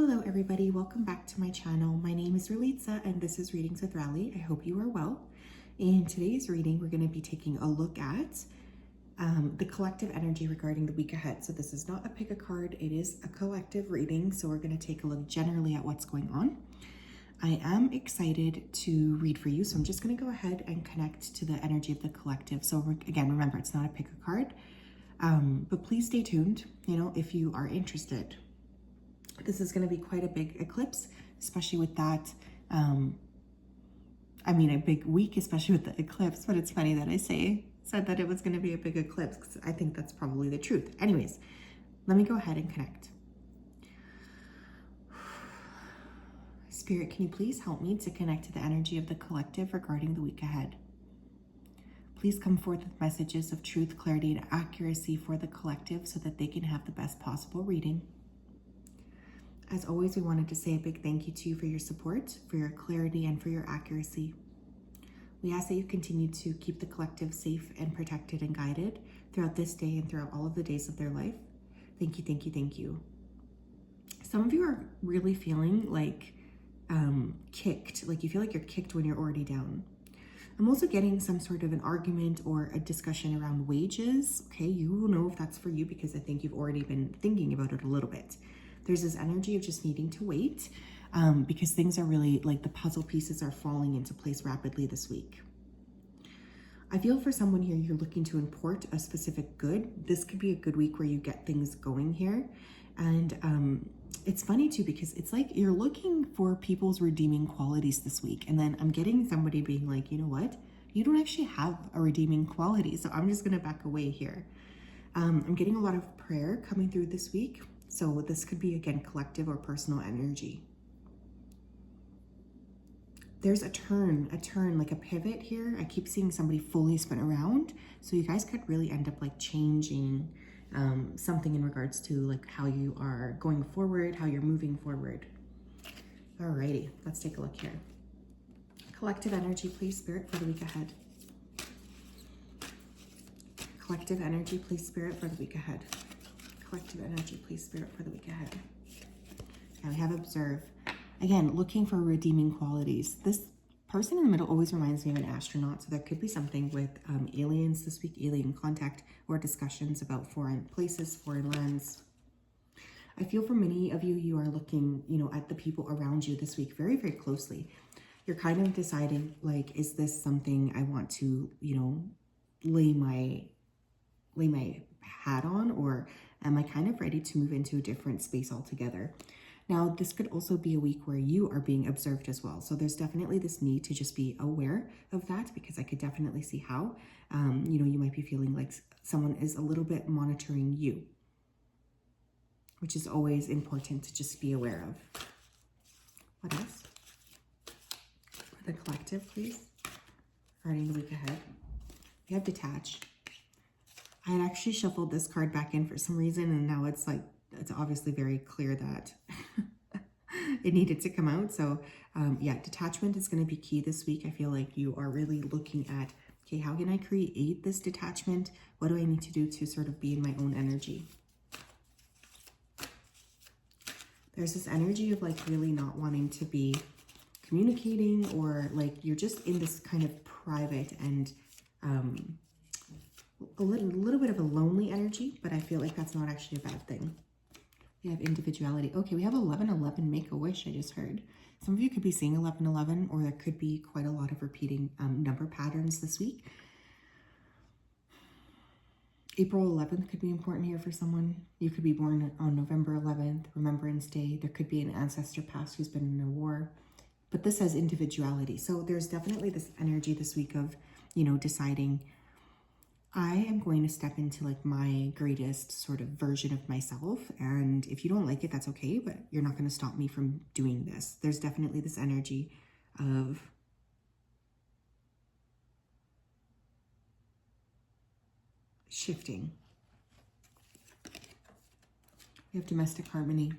Hello everybody, welcome back to my channel. My name is Ralitza and this is Readings with Rally. I hope you are well. In today's reading, we're going to be taking a look at the collective energy regarding the week ahead. So this is not a pick a card, it is a collective reading. So we're going to take a look generally at what's going on. I am excited to read for you, so I'm just going to go ahead and connect to the energy of the collective. So again, remember, it's not a pick a card, but please stay tuned, if you are interested. This is going to be quite a big eclipse, especially with that, a big week, especially with the eclipse, but it's funny that I said that it was going to be a big eclipse because I think that's probably the truth. Anyways, let me go ahead and connect. Spirit, can you please help me to connect to the energy of the collective regarding the week ahead? Please come forth with messages of truth, clarity, and accuracy for the collective so that they can have the best possible reading. As always, we wanted to say a big thank you to you for your support, for your clarity, and for your accuracy. We ask that you continue to keep the collective safe and protected and guided throughout this day and throughout all of the days of their life. Thank you, thank you, thank you. Some of you are really feeling like kicked, like you feel like you're kicked when you're already down. I'm also getting some sort of an argument or a discussion around wages. Okay, you will know if that's for you because I think you've already been thinking about it a little bit. There's this energy of just needing to wait because things are really like the puzzle pieces are falling into place rapidly this week. I feel for someone here, you're looking to import a specific good. This could be a good week where you get things going here. And it's funny too, because it's like you're looking for people's redeeming qualities this week. And then I'm getting somebody being like, you know what? You don't actually have a redeeming quality. So I'm just going to back away here. I'm getting a lot of prayer coming through this week. So this could be, again, collective or personal energy. There's a turn, like a pivot here. I keep seeing somebody fully spin around. So you guys could really end up like changing something in regards to like how you are going forward, how you're moving forward. Alrighty, let's take a look here. Collective energy, please, Spirit, for the week ahead. Collective energy, please, Spirit, for the week ahead. Collective energy, please, Spirit, for the week ahead. Okay, we have observe. Again, looking for redeeming qualities. This person in the middle always reminds me of an astronaut, so there could be something with aliens this week, alien contact, or discussions about foreign places, foreign lands. I feel for many of you, you are looking, at the people around you this week very, very closely. You're kind of deciding, like, is this something I want to, lay my hat on, or am I kind of ready to move into a different space altogether? Now, this could also be a week where you are being observed as well. So there's definitely this need to just be aware of that, because I could definitely see how, you might be feeling like someone is a little bit monitoring you, which is always important to just be aware of. What else? For the collective, please, regarding the week ahead. We have detach. I had actually shuffled this card back in for some reason, and now it's obviously very clear that it needed to come out. So yeah, detachment is going to be key this week. I feel like you are really looking at, okay, how can I create this detachment? What do I need to do to sort of be in my own energy? There's this energy of like really not wanting to be communicating, or like you're just in this kind of private and a little bit of a lonely energy, but I feel like that's not actually a bad thing. We have individuality. Okay, we have 1111, make a wish, I just heard. Some of you could be seeing 1111, or there could be quite a lot of repeating number patterns this week. April 11th could be important here for someone. You could be born on November 11th, Remembrance Day. There could be an ancestor past who's been in a war. But this says individuality. So there's definitely this energy this week of, deciding, I am going to step into like my greatest sort of version of myself. And if you don't like it, that's okay, but you're not going to stop me from doing this. There's definitely this energy of shifting. We have domestic harmony.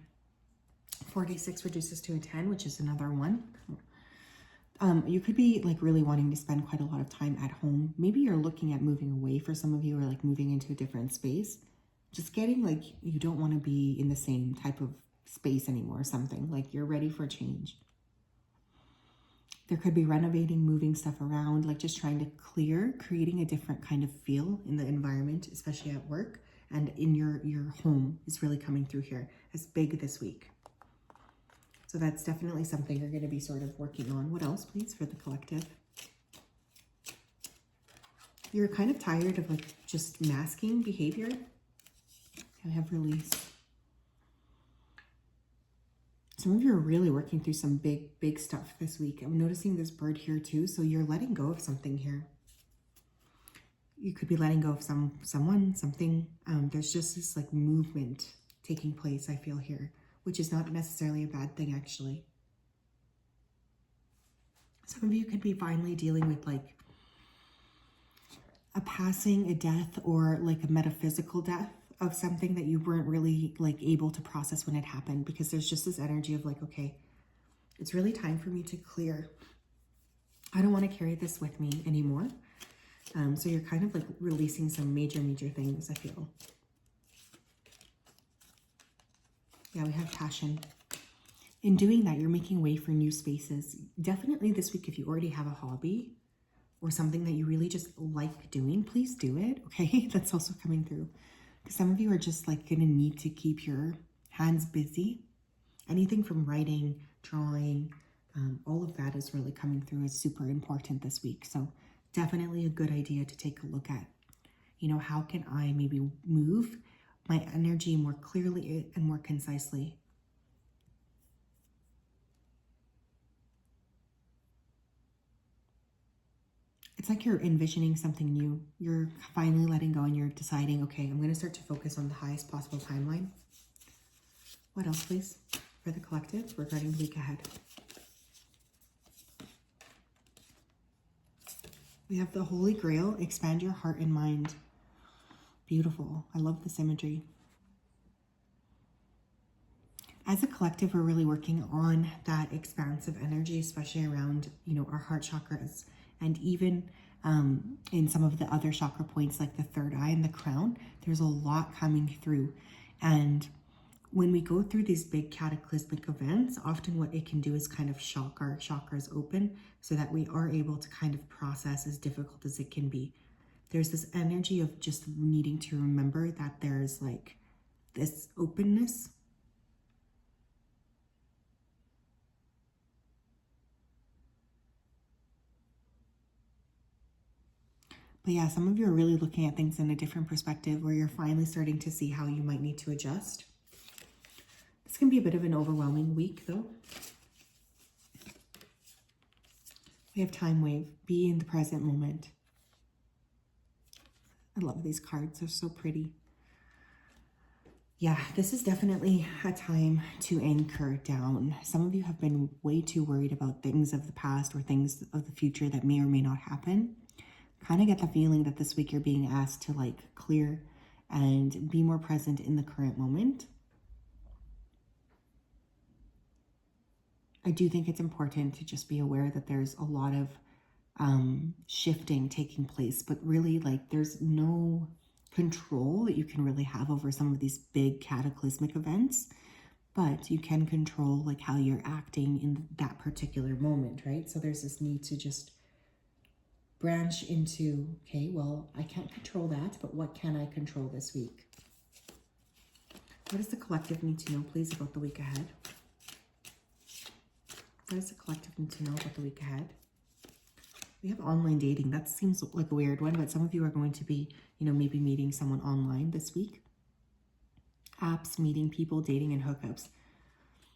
46 reduces to a 10, which is another one. You could be like really wanting to spend quite a lot of time at home. Maybe you're looking at moving away for some of you, or like moving into a different space. Just getting like, you don't want to be in the same type of space anymore or something. Like you're ready for change. There could be renovating, moving stuff around, like just trying to clear, creating a different kind of feel in the environment, especially at work and in your home is really coming through here. It's big this week. So that's definitely something you're going to be sort of working on. What else, please, for the collective? You're kind of tired of like just masking behavior. I have release. Some of you are really working through some big stuff this week. I'm noticing this bird here too. So you're letting go of something here. You could be letting go of someone, something. There's just this like movement taking place, I feel here, which is not necessarily a bad thing, actually. Some of you could be finally dealing with like a passing, a death, or like a metaphysical death of something that you weren't really like able to process when it happened, because there's just this energy of like, okay, it's really time for me to clear. I don't want to carry this with me anymore. So you're kind of like releasing some major things, I feel. Yeah, we have passion. In doing that, you're making way for new spaces. Definitely this week, if you already have a hobby or something that you really just like doing, please do it, okay? That's also coming through. Because some of you are just like gonna need to keep your hands busy. Anything from writing, drawing, all of that is really coming through. It's super important this week. So definitely a good idea to take a look at, you know, how can I maybe move my energy more clearly and more concisely. It's like you're envisioning something new. You're finally letting go and you're deciding, okay, I'm going to start to focus on the highest possible timeline. What else, please, for the collective regarding the week ahead? We have the Holy Grail, expand your heart and mind. Beautiful. I love this imagery. As a collective, we're really working on that expansive energy, especially around, you know, our heart chakras. And even in some of the other chakra points, like the third eye and the crown, there's a lot coming through. And when we go through these big cataclysmic events, often what it can do is kind of shock our chakras open so that we are able to kind of process, as difficult as it can be. There's this energy of just needing to remember that there's like this openness. But yeah, some of you are really looking at things in a different perspective where you're finally starting to see how you might need to adjust. This can be a bit of an overwhelming week though. We have time wave, be in the present moment. I love these cards, they're so pretty. Yeah, this is definitely a time to anchor down. Some of you have been way too worried about things of the past or things of the future that may or may not happen. Kind of get the feeling that this week you're being asked to like clear and be more present in the current moment. I do think it's important to just be aware that there's a lot of shifting taking place, but really like there's no control that you can really have over some of these big cataclysmic events, but you can control like how you're acting in that particular moment, right? So there's this need to just branch into, okay, well, I can't control that, but what can I control this week? What does the collective need to know, please, about the week ahead? What does the collective need to know about the week ahead? We have online dating. That seems like a weird one, but some of you are going to be, you know, maybe meeting someone online this week. Apps, meeting people, dating, and hookups.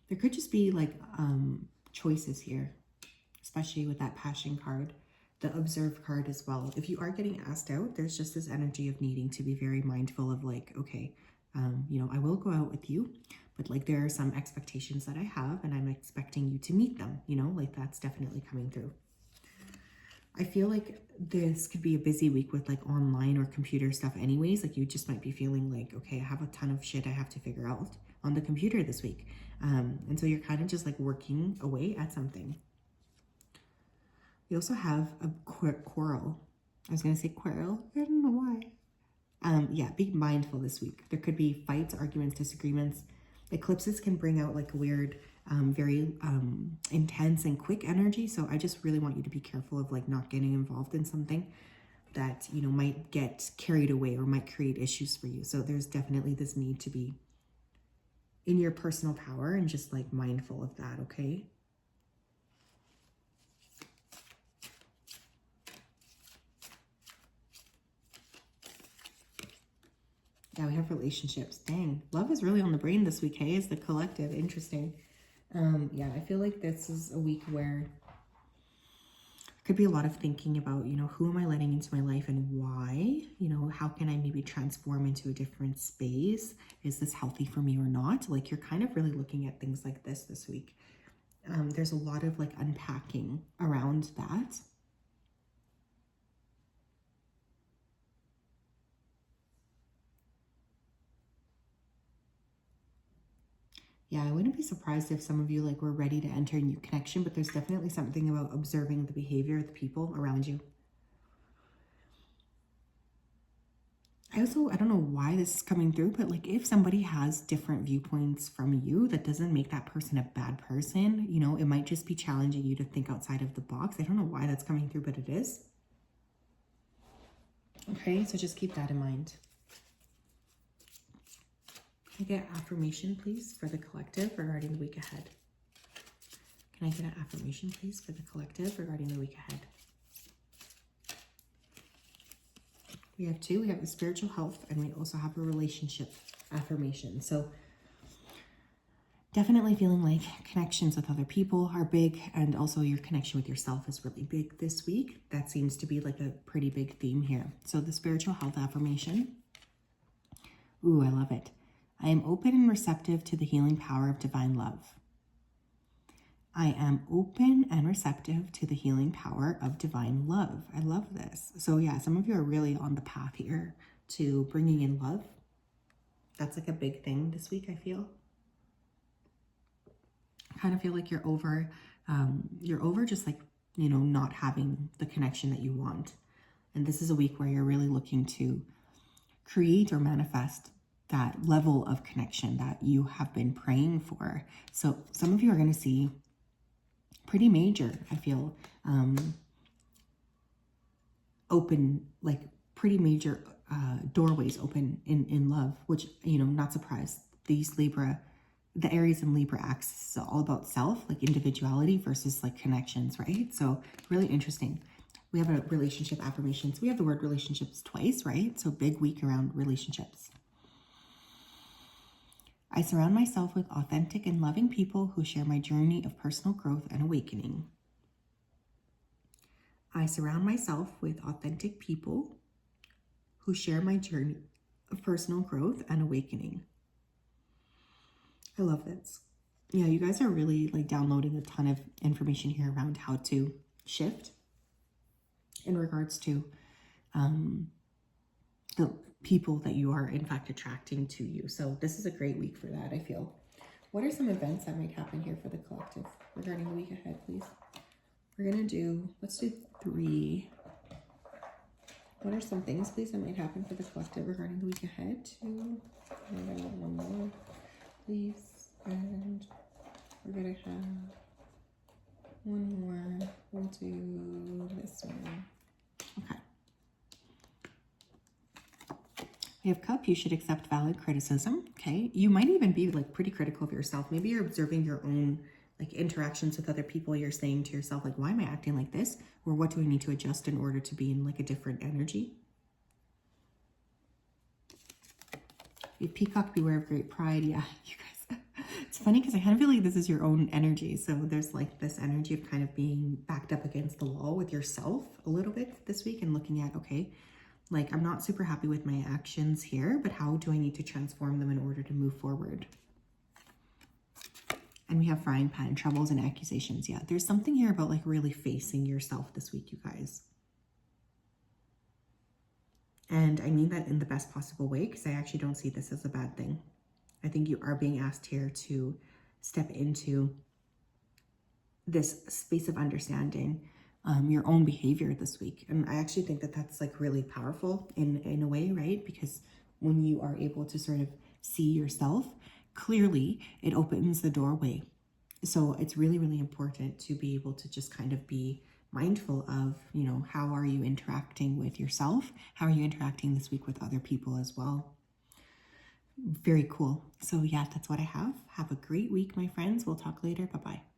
There could just be like choices here, especially with that passion card. The observe card as well. If you are getting asked out, there's just this energy of needing to be very mindful of like, okay, you know, I will go out with you, but like there are some expectations that I have and I'm expecting you to meet them, you know, like that's definitely coming through. I feel like this could be a busy week with like online or computer stuff anyways. Like you just might be feeling like, okay, I have a ton of shit I have to figure out on the computer this week. And so you're kind of just like working away at something. We also have a quarrel. I was going to say quarrel. I don't know why. Yeah, be mindful this week. There could be fights, arguments, disagreements. Eclipses can bring out like weird, very intense and quick energy. So I just really want you to be careful of like not getting involved in something that, you know, might get carried away or might create issues for you. So there's definitely this need to be in your personal power and just like mindful of that, okay? Yeah, we have relationships. Dang, love is really on the brain this week, hey? Is the collective. Interesting. Yeah, I feel like this is a week where could be a lot of thinking about, you know, who am I letting into my life and why? You know, how can I maybe transform into a different space? Is this healthy for me or not? Like, you're kind of really looking at things like this week. There's a lot of like unpacking around that. Yeah, I wouldn't be surprised if some of you like were ready to enter a new connection, but there's definitely something about observing the behavior of the people around you. I don't know why this is coming through, but like if somebody has different viewpoints from you, that doesn't make that person a bad person. You know, it might just be challenging you to think outside of the box. I don't know why that's coming through, but it is. Okay, so just keep that in mind. Can I get affirmation, please, for the collective regarding the week ahead? Can I get an affirmation, please, for the collective regarding the week ahead? We have two. We have the spiritual health, and we also have a relationship affirmation. So definitely feeling like connections with other people are big, and also your connection with yourself is really big this week. That seems to be like a pretty big theme here. So the spiritual health affirmation. Ooh, I love it. I am open and receptive to the healing power of divine love. I am open and receptive to the healing power of divine love. I love this. So yeah, some of you are really on the path here to bringing in love. That's like a big thing this week, I feel. I kind of feel like you're over just like, you know, not having the connection that you want. And this is a week where you're really looking to create or manifest that level of connection that you have been praying for. So some of you are going to see pretty major, I feel, open, like pretty major doorways open in love, which, you know, not surprised. These Libra, the Aries and Libra axis is all about self, like individuality versus like connections, right? So really interesting. We have a relationship affirmation. So we have the word relationships twice, right? So big week around relationships. I surround myself with authentic and loving people who share my journey of personal growth and awakening. I surround myself with authentic people who share my journey of personal growth and awakening. I love this. Yeah, you guys are really like downloading a ton of information here around how to shift in regards to the people that you are in fact attracting to you. So this is a great week for that, I feel. What are some events that might happen here for the collective regarding the week ahead, please? We're gonna do, let's do 3. What are some things, please, that might happen for the collective regarding the week ahead? 2. And I want one more, please. And we're gonna have one more. We'll do this one. Okay. We have cup. You should accept valid criticism. Okay. You might even be like pretty critical of yourself. Maybe you're observing your own like interactions with other people. You're saying to yourself, like, why am I acting like this? Or what do I need to adjust in order to be in like a different energy? You peacock, beware of great pride. Yeah, you guys. It's funny because I kind of feel like this is your own energy. So there's like this energy of kind of being backed up against the wall with yourself a little bit this week and looking at, okay, like I'm not super happy with my actions here, but how do I need to transform them in order to move forward? And we have frying pan, troubles and accusations. Yeah, there's something here about like really facing yourself this week, you guys. And I mean that in the best possible way because I actually don't see this as a bad thing. I think you are being asked here to step into this space of understanding your own behavior this week. And I actually think that that's like really powerful in a way, right? Because when you are able to sort of see yourself clearly it opens the doorway. So it's really, really important to be able to just kind of be mindful of, you know, how are you interacting with yourself? How are you interacting this week with other people as well? Very cool. So yeah, that's what I have. Have a great week, my friends. We'll talk later. Bye-bye.